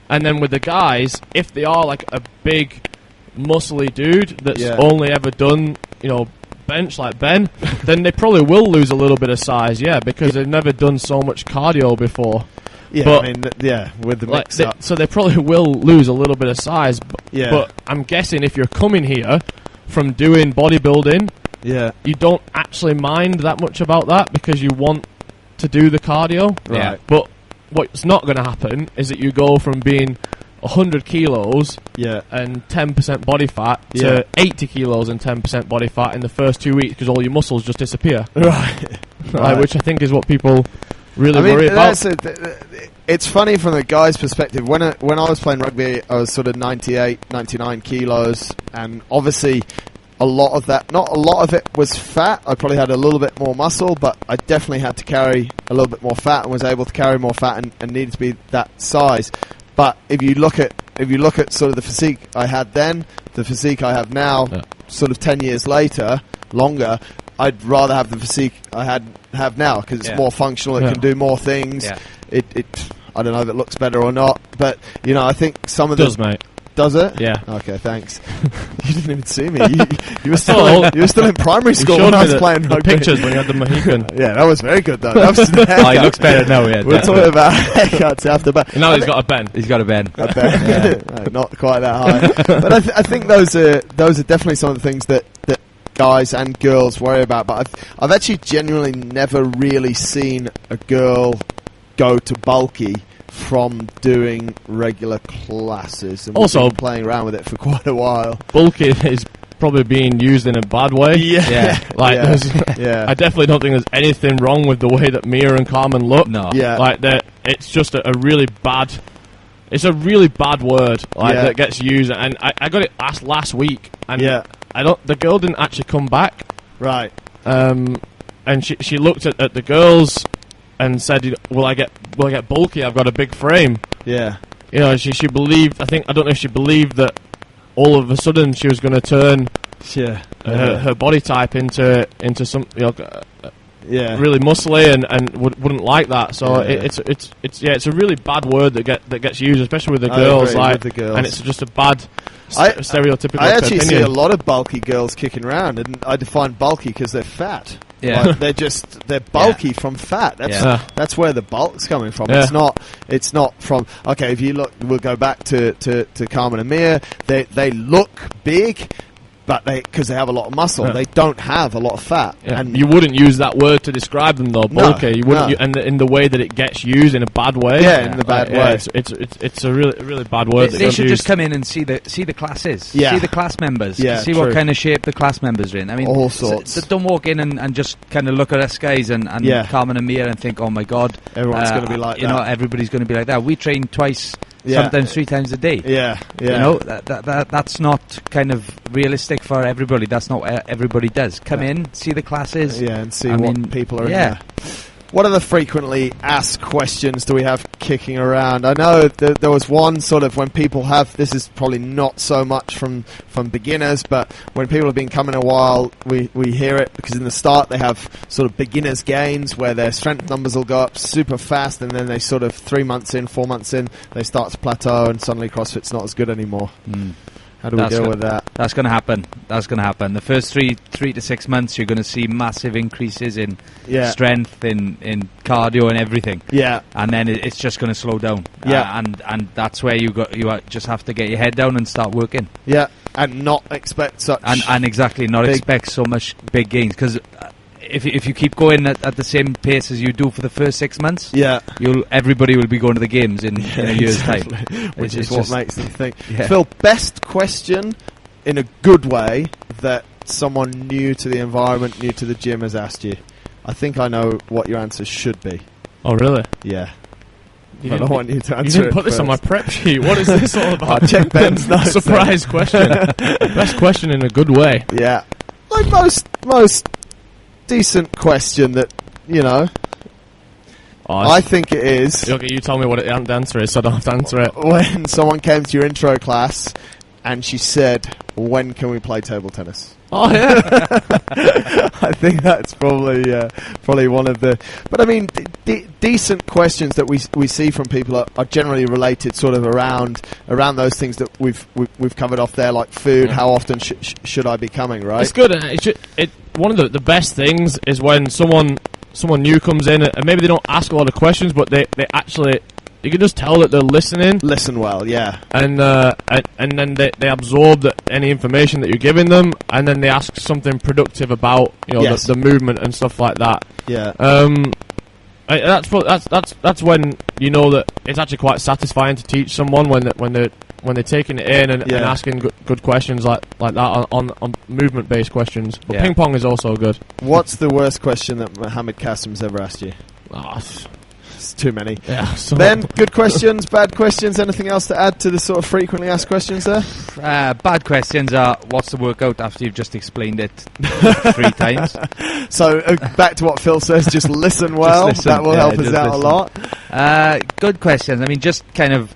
And then with the guys, if they are like a big, muscly dude that's only ever done, bench like Ben, then they probably will lose a little bit of size, because they've never done so much cardio before. Yeah, but, with the mix up. So they probably will lose a little bit of size. But I'm guessing if you're coming here from doing bodybuilding, you don't actually mind that much about that because you want to do the cardio. Right. But what's not going to happen is that you go from being 100 kilos and 10% body fat to 80 kilos and 10% body fat in the first 2 weeks because all your muscles just disappear. Right. Which I think is what people really worry about. It's funny from the guy's perspective. When I was playing rugby, I was sort of 98, 99 kilos, and obviously not a lot of it was fat. I probably had a little bit more muscle, but I definitely had to carry a little bit more fat and was able to carry more fat and needed to be that size. But if you look at sort of the physique I had then, the physique I have now, sort of 10 years later, longer, I'd rather have the physique I have now because it's more functional. It can do more things. Yeah. It I don't know if it looks better or not, but I think some of does, mate. Does it? Yeah. Okay, thanks. You didn't even see me. You were still in primary school when I was playing rugby. Pictures when you had the Mohican. Yeah, that was very good though. That was he looks better now. Yeah, we're talking about haircuts after, but now he's got a bend. He's got a bend. No, not quite that high. But I think those are definitely some of the things that guys and girls worry about. But I've actually genuinely never really seen a girl go to bulky from doing regular classes, and also been playing around with it for quite a while. Bulky is probably being used in a bad way. I definitely don't think there's anything wrong with the way that Mia and Carmen look. No. It's just a really bad. It's a really bad word that gets used, and I got it asked last week, and the girl didn't actually come back. Right. And she looked at the girls and said, "Will I get bulky? I've got a big frame." Yeah. She believed. I don't know if she believed that all of a sudden she was going to turn her body type into some really muscly and wouldn't like that. So it's a really bad word that gets used, especially with the girls. And it's just a bad stereotypical. I actually opinion. see a lot of bulky girls kicking around, and I define bulky because they're fat. Yeah, they're bulky from fat. That's where the bulk's coming from. Yeah. It's not from. Okay, if you look, we'll go back to Carmen and Mia. They look big, but because they have a lot of muscle, they don't have a lot of fat. Yeah. And you wouldn't use that word to describe them, though, bulky. You wouldn't, and in the way that it gets used in a bad way. Yeah, in the bad way. It's a really bad word. They should just come in and see the classes. See the class members. Yeah, see what kind of shape the class members are in. I mean, all sorts. So don't walk in and just kind of look at us guys and Carmen and Mia and think, oh my God, everyone's going to be like that. Everybody's going to be like that. We train twice. Sometimes 3 times a day. Yeah. That's not kind of realistic for everybody. That's not what everybody does. Come in, see the classes. And see what people are in there. What other frequently asked questions do we have kicking around? I know there was one sort of when people have, this is probably not so much from beginners, but when people have been coming a while, we hear it because in the start they have sort of beginners gains where their strength numbers will go up super fast, and then they sort of 3 months in, 4 months in, they start to plateau and suddenly CrossFit's not as good anymore. How do we deal with that? That's going to happen. The first 3 to 6 months, you're going to see massive increases in strength, in cardio, and everything. Yeah, and then it's just going to slow down. Yeah, and that's where you just have to get your head down and start working. Yeah, and not expect such and exactly not expect so much big gains because. If you keep going at the same pace as you do for the first 6 months, everybody will be going to the games in a year's time, which is what makes them think. Phil, best question in a good way that someone new to the environment, new to the gym has asked you. I think I know what your answer should be. Oh, really? Yeah. but I want you to answer. You didn't put this on my prep sheet. What is this all about? I'll check Ben's notes. Surprise question. Best question in a good way. Yeah, like most decent question that I think it is. Okay, you tell me what the answer is, so I don't have to answer it. When someone came to your intro class and she said, "When can we play table tennis?" Oh yeah, I think that's probably one of the. But I mean, decent questions that we see from people are generally related, sort of around those things that we've covered off there, like food. Yeah. How often should I be coming? Right? It's good. One of the best things is when someone new comes in and maybe they don't ask a lot of questions, but they actually. You can just tell that they're listening. Listen well, yeah. And then they absorb any information that you're giving them, and then they ask something productive about the movement and stuff like that. Yeah. That's when you know that it's actually quite satisfying to teach someone when they're taking it in and asking good questions like that on movement based questions. But ping pong is also good. What's the worst question that Mohammed Qasim's ever asked you? Too many. Yeah. Ben, good questions, bad questions. Anything else to add to the sort of frequently asked questions there? Bad questions are, what's the workout after you've just explained it 3 times? So back to what Phil says, just listen well. Just listen. That will help us out a lot. Good questions. I mean, just kind of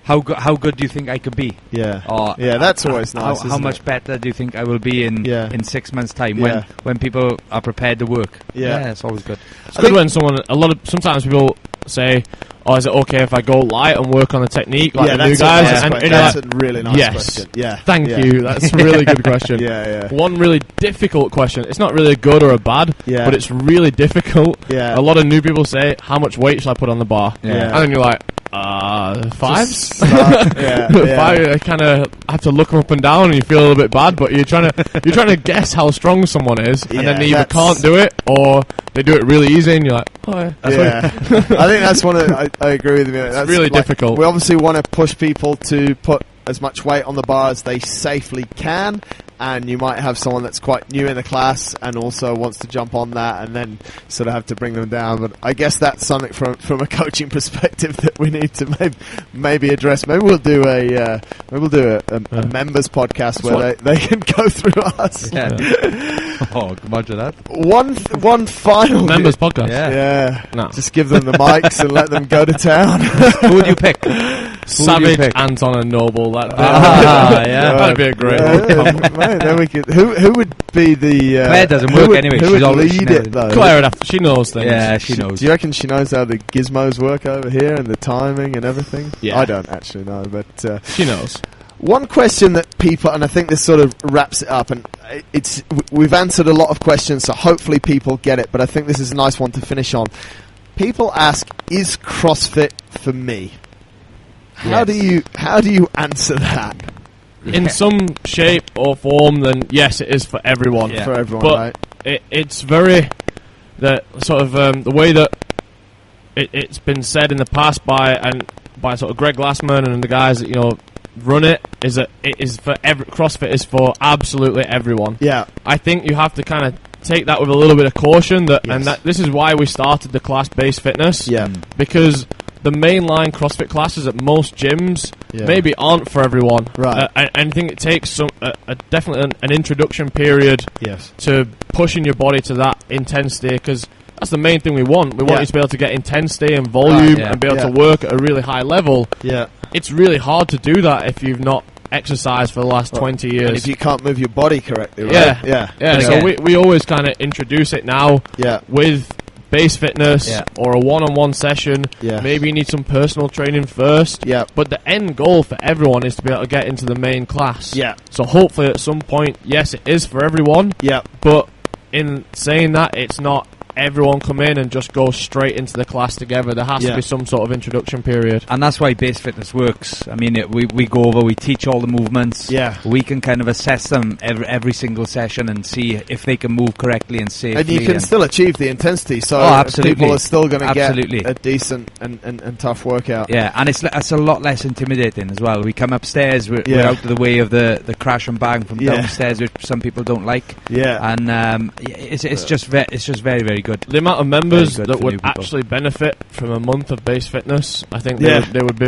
how good do you think I could be? Yeah. Or that's always nice. How much better do you think I will be in 6 months' time when people are prepared to work? Yeah, it's always good. It's good when sometimes people say, "Oh, is it okay if I go light and work on the technique like the new guys?" That's a really nice question. Yeah. Thank you. That's a really good question. Yeah. One really difficult question. It's not really a good or a bad, but it's really difficult. Yeah. A lot of new people say, "How much weight should I put on the bar?" Yeah. And then you're like, 5s? 5. I kind of have to look them up and down, and you feel a little bit bad. But you're trying to guess how strong someone is, and then they either can't do it or they do it really easy, and you're like, "Oh, yeah." I think that's one of. I agree with you. That's really difficult. We obviously want to push people to put as much weight on the bar as they safely can. And you might have someone that's quite new in the class and also wants to jump on that, and then sort of have to bring them down. But I guess that's something from a coaching perspective that we need to maybe address. Maybe we'll do a members podcast where they can go through us. Yeah. Imagine that. One final members podcast. Yeah. No. Just give them the mics and let them go to town. Who would you pick? Savage, Anton, and Noble. That'd be a great one. Then we could. Who would be the? Claire doesn't work anyway. Who would lead it though? Claire, she knows things. Yeah, she knows. Do you reckon she knows how the gizmos work over here and the timing and everything? Yeah, I don't actually know, but she knows. One question that people, and I think this sort of wraps it up, and we've answered a lot of questions, so hopefully people get it. But I think this is a nice one to finish on. People ask, "Is CrossFit for me?" How do you answer that? In some shape or form, then yes, it is for everyone. For everyone, but right? It's very the way that it's been said in the past by sort of Greg Glassman and the guys that run it, is that it is for CrossFit is for absolutely everyone. Yeah, I think you have to kind of take that with a little bit of caution. And that this is why we started the class-based fitness. Yeah, because the mainline CrossFit classes at most gyms maybe aren't for everyone. Right. I think it takes definitely an introduction period to pushing your body to that intensity, because that's the main thing we want. We want you to be able to get intensity and volume and be able to work at a really high level. Yeah. It's really hard to do that if you've not exercised for the last 20 years. And if you can't move your body correctly, right? Yeah. So we always kind of introduce it now with base fitness or a one-on-one session. Maybe you need some personal training first. But the end goal for everyone is to be able to get into the main class. So hopefully at some point, yes, it is for everyone. But in saying that, it's not everyone come in and just go straight into the class together. There has to be some sort of introduction period. And that's why base fitness works. I mean, we go over, we teach all the movements. We can kind of assess them every single session and see if they can move correctly and safely. And you can still achieve the intensity, so people are still going to get a decent and tough workout. Yeah, and it's a lot less intimidating as well. We come upstairs, we're out of the way of the crash and bang from downstairs, which some people don't like. And it's just very, very good. good. The amount of members that would actually benefit from a month of base fitness, I think there would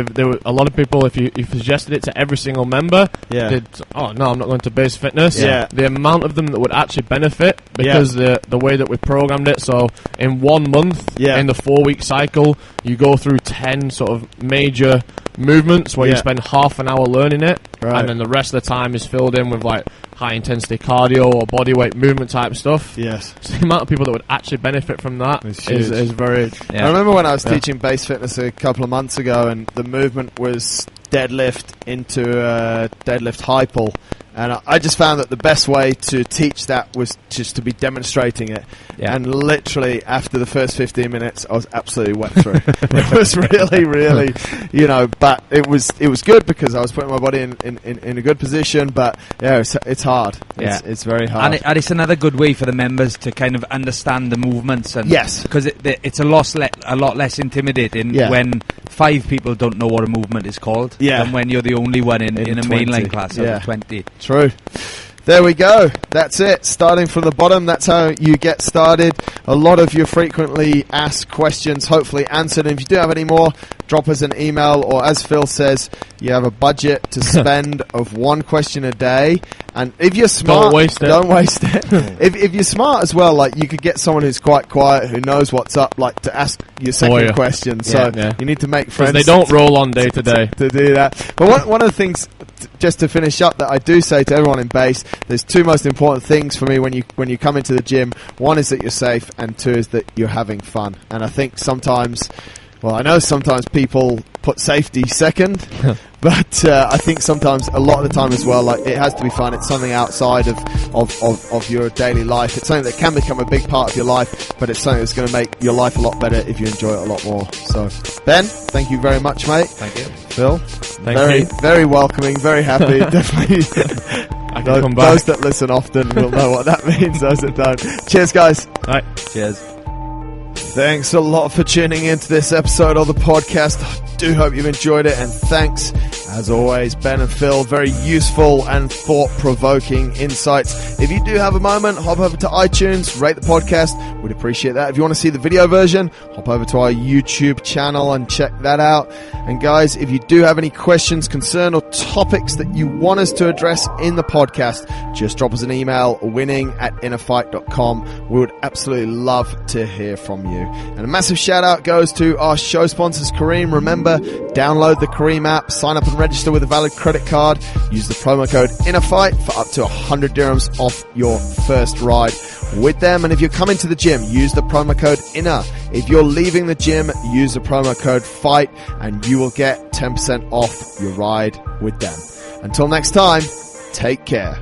a lot of people, if you suggested it to every single member, they'd, oh no, I'm not going to base fitness. Yeah. The amount of them that would actually benefit because the way that we programmed it. So in 1 month, in the 4-week cycle, you go through 10 sort of major movements where you spend half an hour learning it, and then the rest of the time is filled in with like high intensity cardio or body weight movement type stuff. Yes. So the amount of people that would actually benefit from that is very... I remember when I was teaching base fitness a couple of months ago, and the movement was deadlift into deadlift high pull. And I just found that the best way to teach that was just to be demonstrating it. Yeah. And literally, after the first 15 minutes, I was absolutely wet through. It was really, but it was good because I was putting my body in a good position. But yeah, it's hard. Yeah. It's very hard. And it's another good way for the members to kind of understand the movements. And because it's a lot less intimidating when 5 people don't know what a movement is called than when you're the only one in a mainline class of 20. True. There we go. That's it. Starting from the bottom, that's how you get started. A lot of your frequently asked questions hopefully answered. And if you do have any more, drop us an email, or as Phil says, you have a budget to spend of 1 question a day. And if you're smart, don't waste it. If you're smart as well, like you could get someone who's quite quiet, who knows what's up, like to ask your second question. So you need to make friends. Because they don't roll on day to day to do that. But one of the things, just to finish up, that I do say to everyone in base, there's 2 most important things for me when you come into the gym. 1 is that you're safe, and 2 is that you're having fun. And I think sometimes, well, I know sometimes people put safety second, but I think sometimes, a lot of the time as well, like it has to be fun. It's something outside of your daily life. It's something that can become a big part of your life, but it's something that's going to make your life a lot better if you enjoy it a lot more. So, Ben, thank you very much, mate. Thank you. Phil, very welcoming, very happy. Definitely. I can come back. Those that listen often will know what that means. Those that don't. Cheers, guys. All right. Cheers. Thanks a lot for tuning into this episode of the podcast. I do hope you've enjoyed it, and thanks, as always, Ben and Phil. Very useful and thought-provoking insights. If you do have a moment, hop over to iTunes, rate the podcast. We'd appreciate that. If you want to see the video version, hop over to our YouTube channel and check that out. And guys, if you do have any questions, concern, or topics that you want us to address in the podcast, just drop us an email, winning@innerfight.com. We would absolutely love to hear from you. And a massive shout out goes to our show sponsors, Kareem. Remember, download the Kareem app, sign up and register with a valid credit card. Use the promo code InnerFight for up to 100 dirhams off your first ride with them. And if you're coming to the gym, use the promo code INNER. If you're leaving the gym, use the promo code FIGHT, and you will get 10% off your ride with them. Until next time, take care.